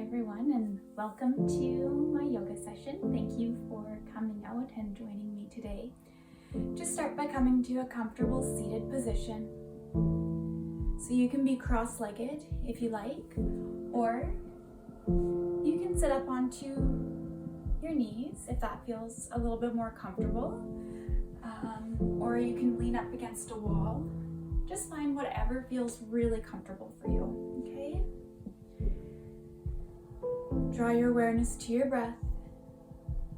everyone, and welcome to my yoga session. Thank you for coming out and joining me today. Just start by coming to a comfortable seated position. So you can be cross-legged if you like, or you can sit up onto your knees if that feels a little bit more comfortable, or you can lean up against a wall. Just find whatever feels really comfortable for you, okay? Draw your awareness to your breath.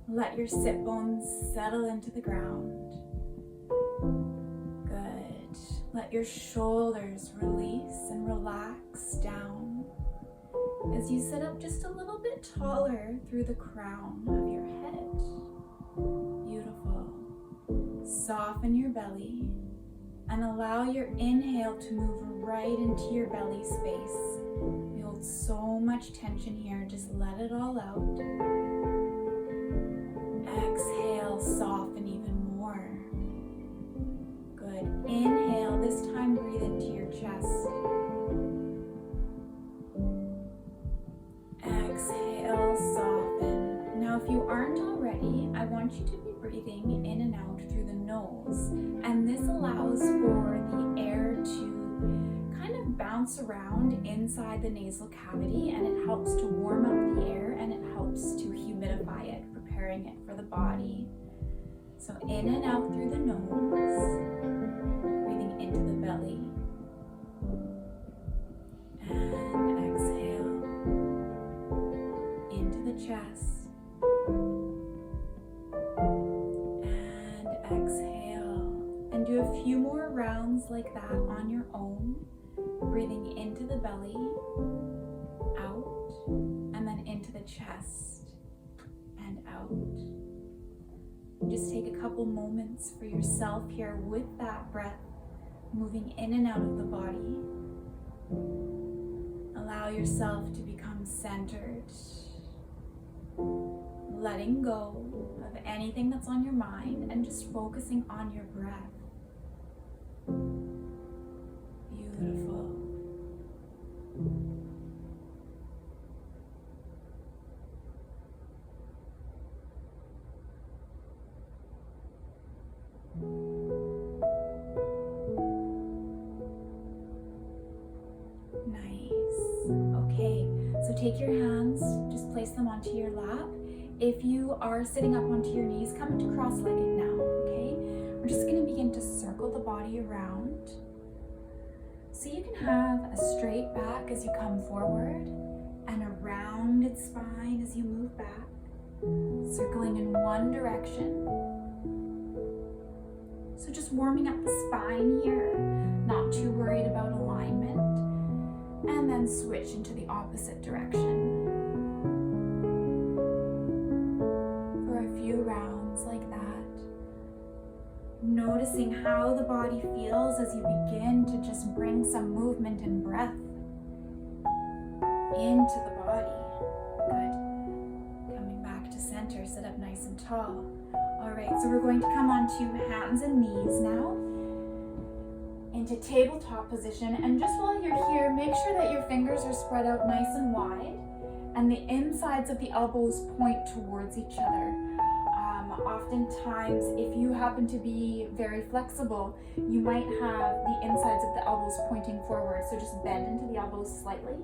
Let your sit bones settle into the ground. Good. Let your shoulders release and relax down as you sit up just a little bit taller through the crown of your head. Beautiful. Soften your belly and allow your inhale to move right into your belly space. We hold so much tension here, just let it all out. Exhale, soften even more. Good. Inhale, this time breathe into your chest. Exhale, soften. Now, if you aren't already, I want you to be breathing in and out through the nose, and this allows for the air to kind of bounce around inside the nasal cavity, and it helps to warm up the air and it helps to humidify it, preparing it for the body. So in and out through the nose, breathing into the belly, and exhale into the chest, and exhale, and do a few more rounds like that on your own, breathing into the belly, out, and then into the chest and out. Just take a couple moments for yourself here with that breath, moving in and out of the body. Allow yourself to become centered, letting go of anything that's on your mind and just focusing on your breath. Beautiful. Nice. Okay, so take your hands, just place them onto your lap. If you are sitting up onto your knees, come into cross-legged now, okay? We're just gonna begin to circle the body around. So you can have a straight back as you come forward and a rounded spine as you move back, circling in one direction. So just warming up the spine here, not too worried about alignment, and then switch into the opposite direction for a few rounds like that. Noticing how the body feels as you begin to just bring some movement and breath into the body. Good. Coming back to center, sit up nice and tall. All right, so we're going to come onto hands and knees now into tabletop position. And just while you're here, make sure that your fingers are spread out nice and wide and the insides of the elbows point towards each other. Oftentimes, if you happen to be very flexible, you might have the insides of the elbows pointing forward. So just bend into the elbows slightly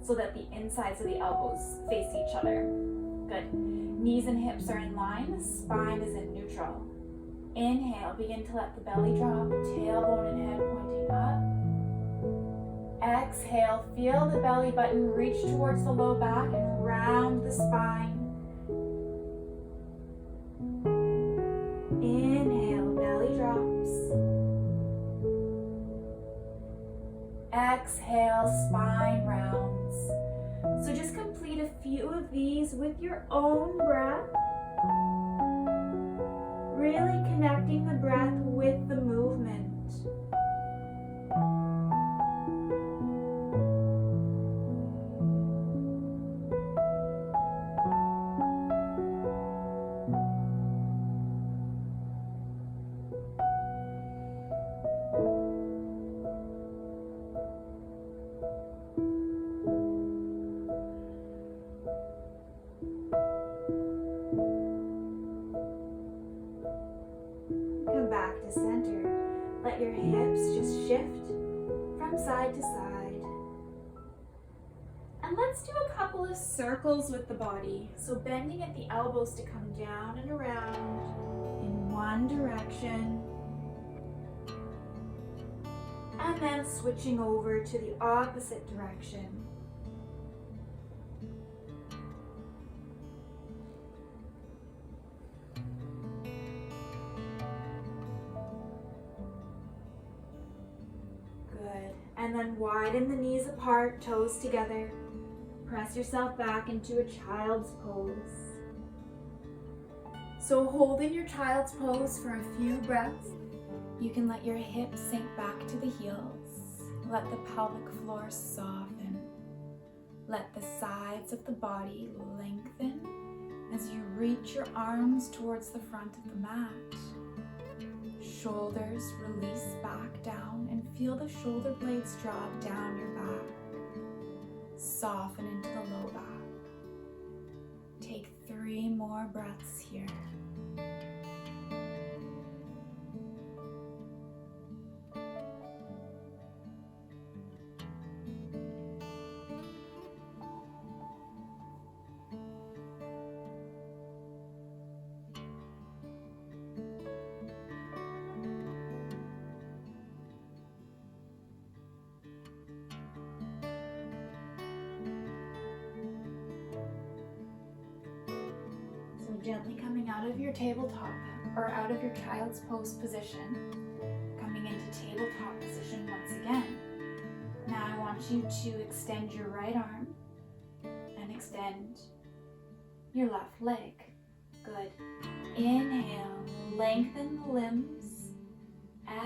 so that the insides of the elbows face each other. Good. Knees and hips are in line, spine is in neutral. Inhale, begin to let the belly drop, tailbone and head pointing up. Exhale, feel the belly button reach towards the low back and round the spine. Inhale, belly drops. Exhale, spine rounds. So just complete a few of these with your own breath. Really connecting the breath with the movement. And let's do a couple of circles with the body. So bending at the elbows to come down and around in one direction. And then switching over to the opposite direction. Good. And then widen the knees apart, toes together. Press yourself back into a child's pose. So hold in your child's pose for a few breaths. You can let your hips sink back to the heels. Let the pelvic floor soften. Let the sides of the body lengthen as you reach your arms towards the front of the mat. Shoulders release back down and feel the shoulder blades drop down your back. Soften into the low back. Take 3 more breaths here. Gently coming out of your tabletop or out of your child's pose position, coming into tabletop position once again. Now I want you to extend your right arm and extend your left leg. Good. Inhale, lengthen the limbs.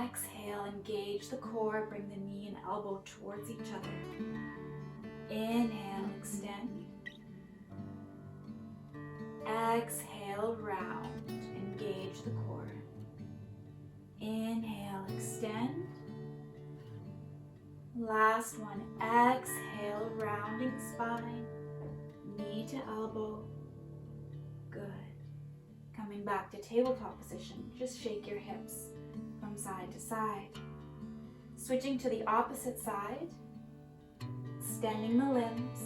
Exhale, engage the core, bring the knee and elbow towards each other. Inhale, extend. Exhale, round, engage the core. Inhale, extend. Last one, exhale, rounding spine, knee to elbow. Good. Coming back to tabletop position, just shake your hips from side to side. Switching to the opposite side, extending the limbs.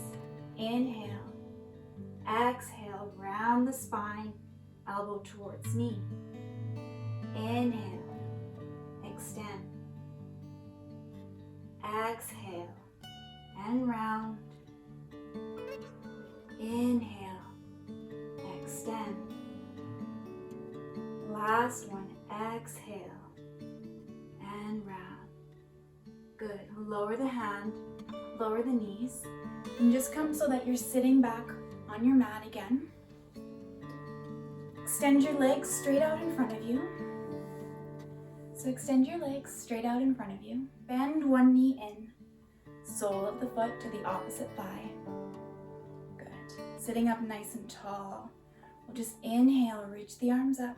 Inhale. Exhale, round the spine, elbow towards knee. Inhale, extend. Exhale, and round. Inhale, extend. Last one, exhale, and round. Good. Lower the hand, lower the knees, and just come so that you're sitting back on your mat again. Extend your legs straight out in front of you. So extend your legs straight out in front of you. Bend one knee in, sole of the foot to the opposite thigh. Good. Sitting up nice and tall. We'll just inhale, reach the arms up.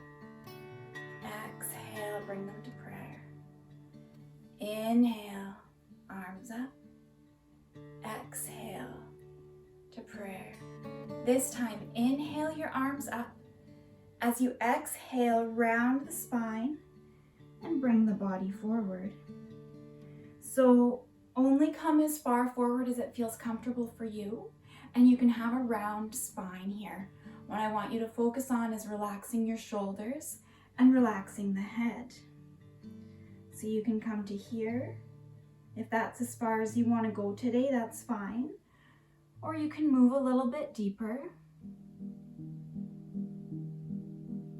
Exhale, bring them to prayer. Inhale, arms up. Exhale to prayer. This time, inhale your arms up. As you exhale, round the spine and bring the body forward. So only come as far forward as it feels comfortable for you, and you can have a round spine here. What I want you to focus on is relaxing your shoulders and relaxing the head. So you can come to here. If that's as far as you want to go today, that's fine. Or you can move a little bit deeper,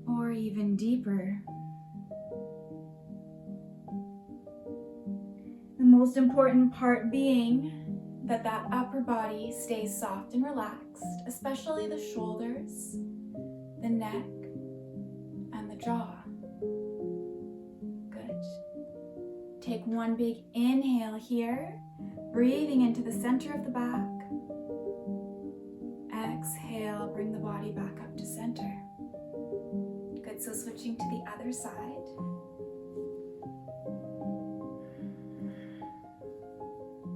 or even deeper. The most important part being that that upper body stays soft and relaxed, especially the shoulders, the neck, and the jaw. Good. Take one big inhale here, breathing into the center of the back. Exhale, bring the body back up to center. Good, so switching to the other side.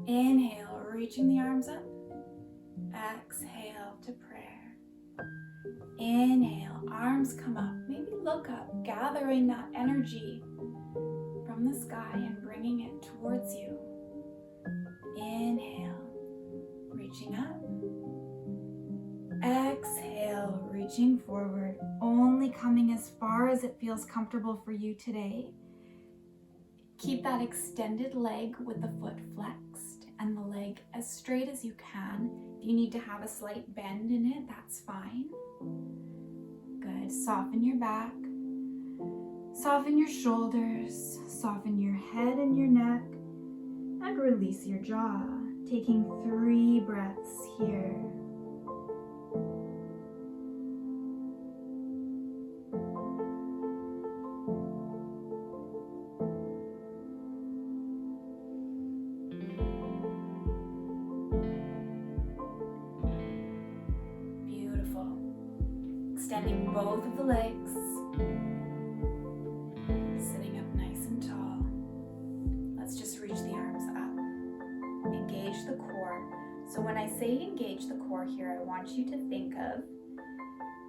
Inhale, reaching the arms up. Exhale to prayer. Inhale, arms come up. Maybe look up, gathering that energy from the sky and bringing it towards you. Inhale, reaching up. reaching forward, only coming as far as it feels comfortable for you today. Keep that extended leg with the foot flexed and the leg as straight as you can. If you need to have a slight bend in it, that's fine. Good. Soften your back. Soften your shoulders. Soften your head and your neck. And release your jaw. Taking 3 breaths here. Extending both of the legs, sitting up nice and tall. Let's just reach the arms up. Engage the core. So when I say engage the core here, I want you to think of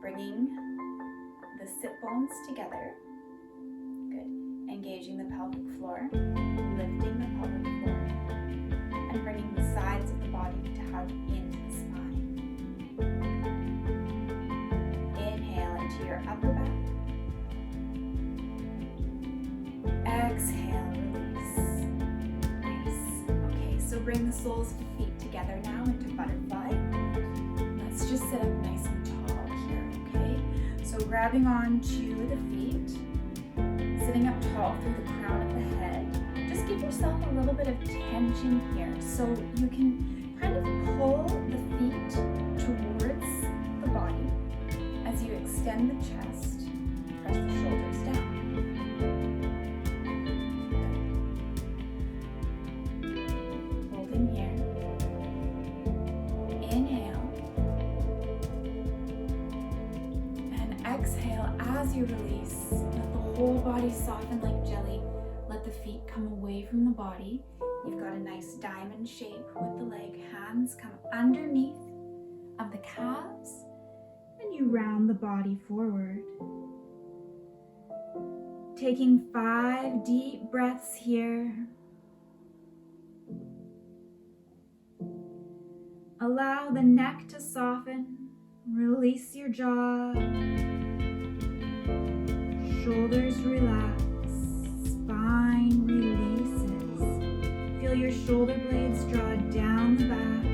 bringing the sit bones together. Good. Engaging the pelvic floor, lifting the pelvic floor, and bringing the sides of the body to hug into the spine. Your upper back. Exhale, release. Nice. Okay, so bring the soles of the feet together now into butterfly. Let's just sit up nice and tall here, okay? So grabbing onto the feet, sitting up tall through the crown of the head. Just give yourself a little bit of tension here. So you can kind of pull the feet towards the body. As you extend the chest, press the shoulders down. Good. Holding here. Inhale. And exhale as you release. Let the whole body soften like jelly. Let the feet come away from the body. You've got a nice diamond shape with the leg. Hands come underneath of the calves. And you round the body forward. Taking 5 deep breaths here. Allow the neck to soften. Release your jaw. Shoulders relax. Spine releases. Feel your shoulder blades draw down the back.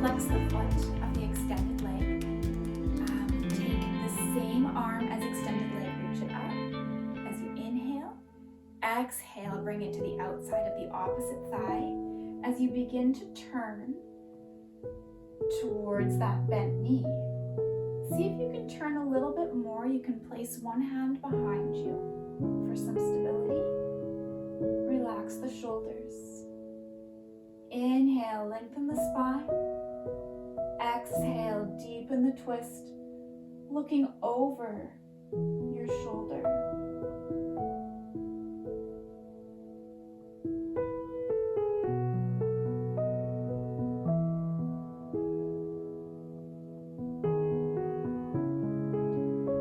Flex the foot of the extended leg. Take the same arm as extended leg, reach it up. As you inhale, exhale, bring it to the outside of the opposite thigh. As you begin to turn towards that bent knee, see if you can turn a little bit more. You can place one hand behind you for some stability. Relax the shoulders. Inhale, lengthen the spine. Exhale, deepen the twist, looking over your shoulder.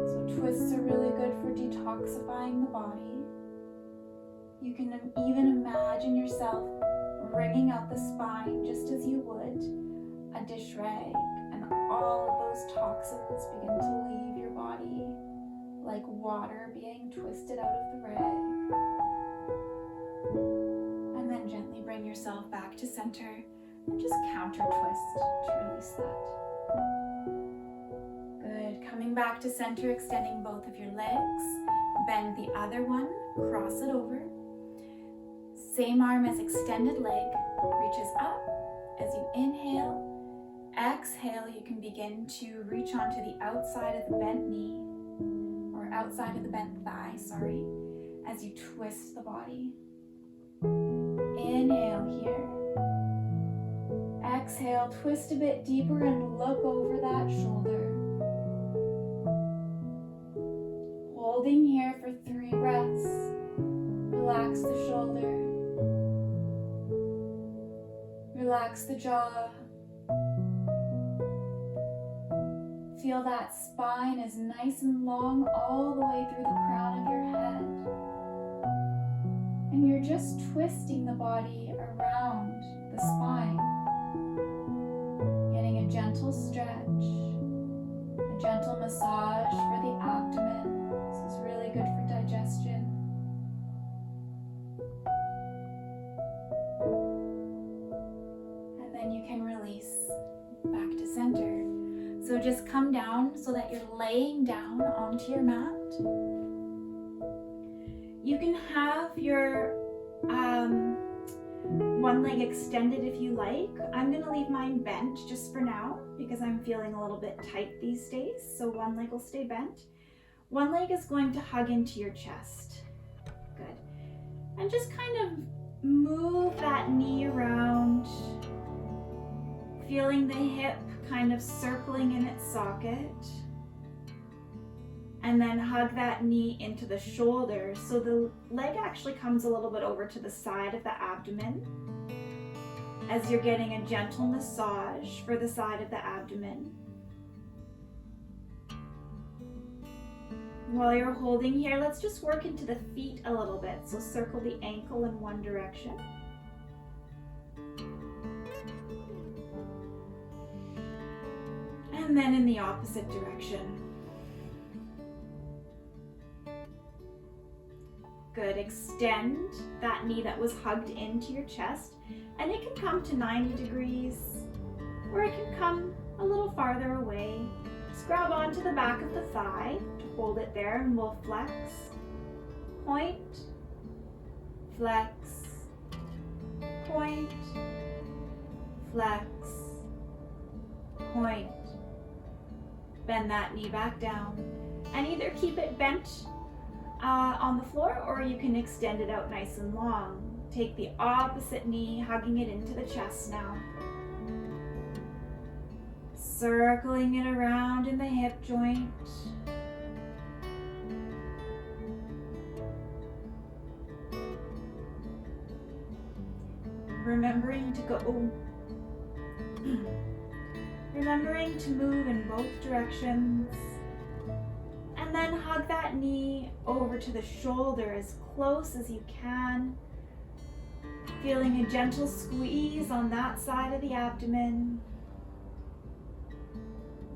So twists are really good for detoxifying the body. You can even imagine yourself wringing out the spine just as you would a dish rag, and all of those toxins begin to leave your body like water being twisted out of the rag. And then gently bring yourself back to center and just counter twist to release that. Good. Coming back to center, extending both of your legs. Bend the other one, cross it over. Same arm as extended leg, reaches up. As you inhale, exhale, you can begin to reach onto the outside of the bent knee, or outside of the bent thigh, sorry. as you twist the body. Inhale here. Exhale, twist a bit deeper and look over that shoulder. Holding here for 3 breaths. Relax the shoulder. Relax the jaw. Feel that spine is nice and long all the way through the crown of your head. And you're just twisting the body around the spine. Getting a gentle stretch, a gentle massage for the abdomen. This is really good for digestion. And then you can release back to center. So just come down so that you're laying down onto your mat. You can have your one leg extended if you like. I'm going to leave mine bent just for now because I'm feeling a little bit tight these days. So one leg will stay bent. One leg is going to hug into your chest. Good. And just kind of move that knee around, feeling the hip kind of circling in its socket. And then hug that knee into the shoulder. So the leg actually comes a little bit over to the side of the abdomen as you're getting a gentle massage for the side of the abdomen. While you're holding here, let's just work into the feet a little bit. So circle the ankle in one direction. And then in the opposite direction. Good. Extend that knee that was hugged into your chest, and it can come to 90 degrees, or it can come a little farther away. Just grab onto the back of the thigh to hold it there, and we'll flex, point, flex, point, flex, point. Bend that knee back down, and either keep it bent on the floor, or you can extend it out nice and long. Take the opposite knee, hugging it into the chest now. Circling it around in the hip joint. Remembering to move in both directions. And then hug that knee over to the shoulder as close as you can. Feeling a gentle squeeze on that side of the abdomen.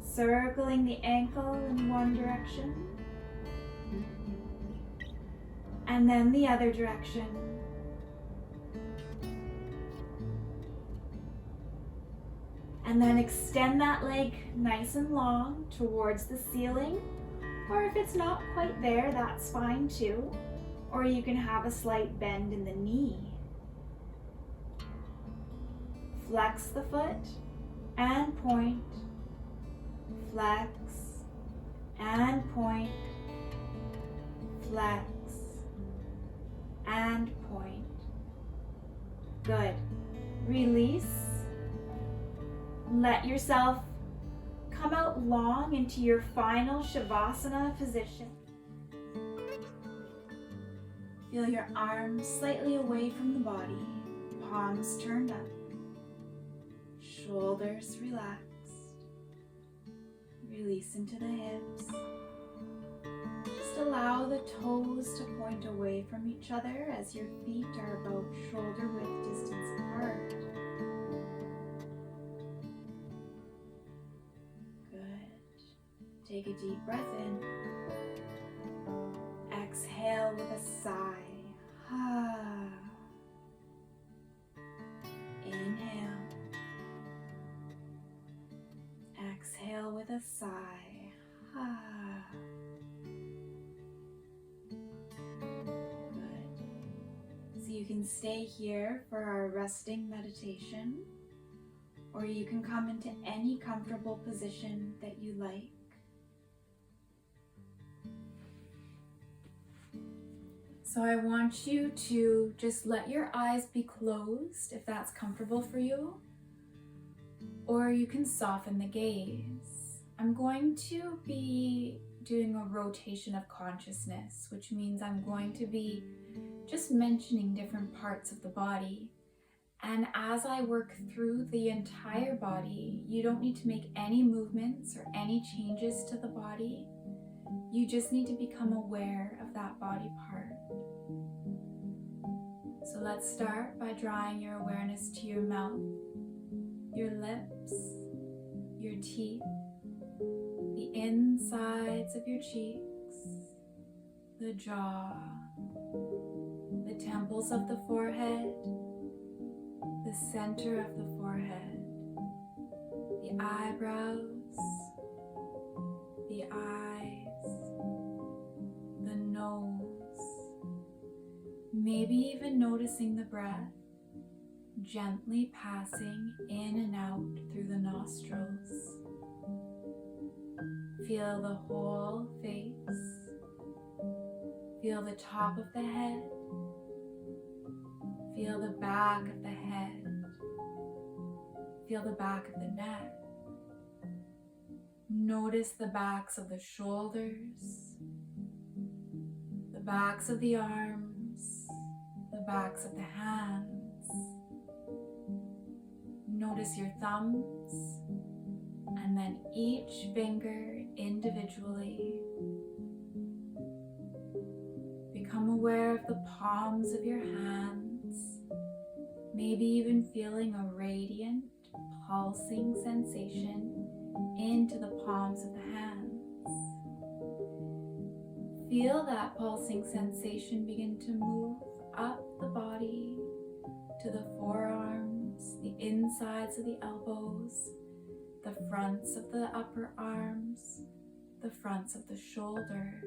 Circling the ankle in one direction. And then the other direction. And then extend that leg nice and long towards the ceiling. Or if it's not quite there, that's fine too. Or you can have a slight bend in the knee. Flex the foot and point. Flex and point. Flex and point. Good. Release. Let yourself come out long into your final Shavasana position. Feel your arms slightly away from the body, palms turned up, shoulders relaxed. Release into the hips. Just allow the toes to point away from each other as your feet are about shoulder width distance apart. Take a deep breath in. Exhale with a sigh. Inhale. Exhale with a sigh. Good. So you can stay here for our resting meditation, or you can come into any comfortable position that you like. So I want you to just let your eyes be closed if that's comfortable for you, or you can soften the gaze. I'm going to be doing a rotation of consciousness, which means I'm going to be just mentioning different parts of the body. And as I work through the entire body, you don't need to make any movements or any changes to the body. You just need to become aware of that body part. So let's start by drawing your awareness to your mouth, your lips, your teeth, the insides of your cheeks, the jaw, the temples of the forehead, the center of the forehead, the eyebrows, the eyes, the nose, maybe even noticing the breath gently passing in and out through the nostrils. Feel the whole face, feel the top of the head, feel the back of the head, feel the back of the neck. Notice the backs of the shoulders, the backs of the arms, the backs of the hands. Notice your thumbs, and then each finger individually. Become aware of the palms of your hands, maybe even feeling a radiant, pulsing sensation into the palms of the hands. Feel that pulsing sensation begin to move up the body to the forearms, the insides of the elbows, the fronts of the upper arms, the fronts of the shoulder.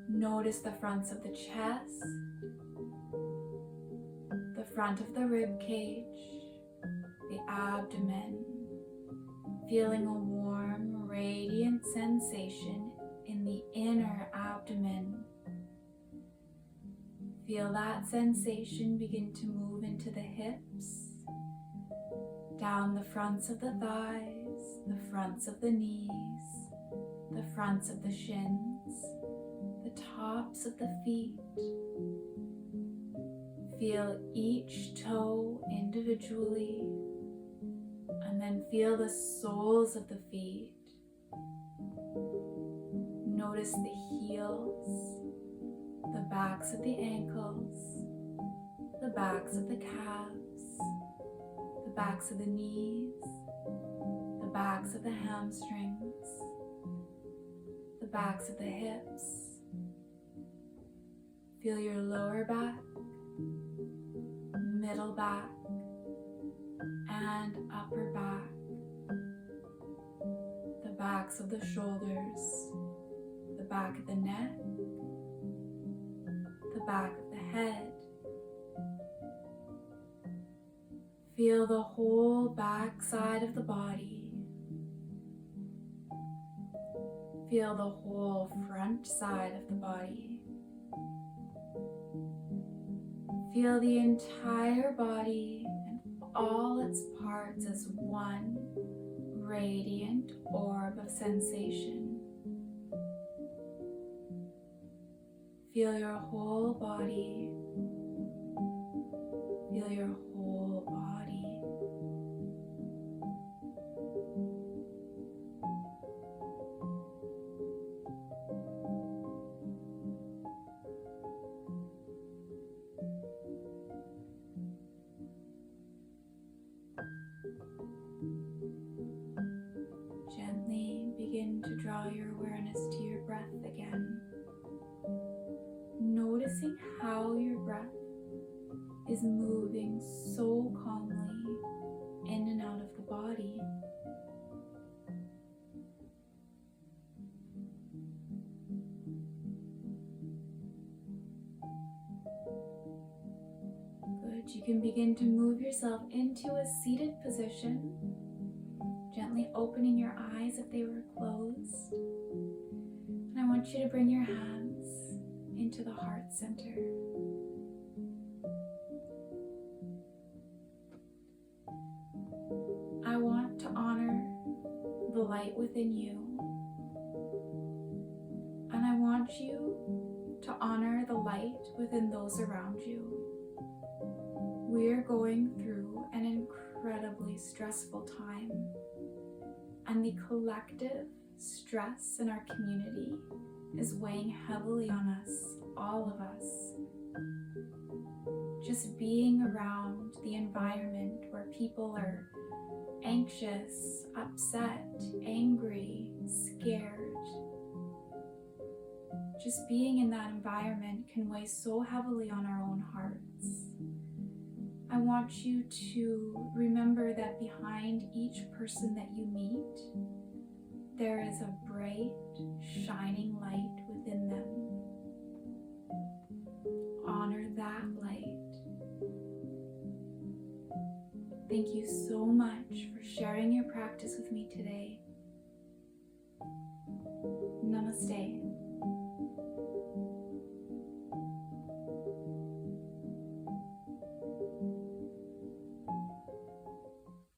Notice the fronts of the chest, the front of the rib cage, the abdomen, feeling a warm, radiant sensation in the inner abdomen. Feel that sensation begin to move into the hips, down the fronts of the thighs, the fronts of the knees, the fronts of the shins, the tops of the feet. Feel each toe individually, and then feel the soles of the feet. Notice the heels, the backs of the ankles, the backs of the calves, the backs of the knees, the backs of the hamstrings, the backs of the hips. Feel your lower back, middle back, and upper back, the backs of the shoulders, the back of the neck, the back of the head. Feel the whole back side of the body. Feel the whole front side of the body. Feel the entire body and all its parts as one radiant orb of sensation. Feel your whole body. Feel your whole body. Gently begin to draw your awareness to your breath again. Noticing how your breath is moving so calmly in and out of the body. Good. You can begin to move yourself into a seated position, gently opening your eyes if they were closed. And I want you to bring your hands into the heart center. I want to honor the light within you, and I want you to honor the light within those around you. We're going through an incredibly stressful time, and the collective stress in our community is weighing heavily on us, all of us. Just being around the environment where people are anxious, upset, angry, scared. Just being in that environment can weigh so heavily on our own hearts. I want you to remember that behind each person that you meet, there is a bright, shining light within them. Honor that light. Thank you so much for sharing your practice with me today.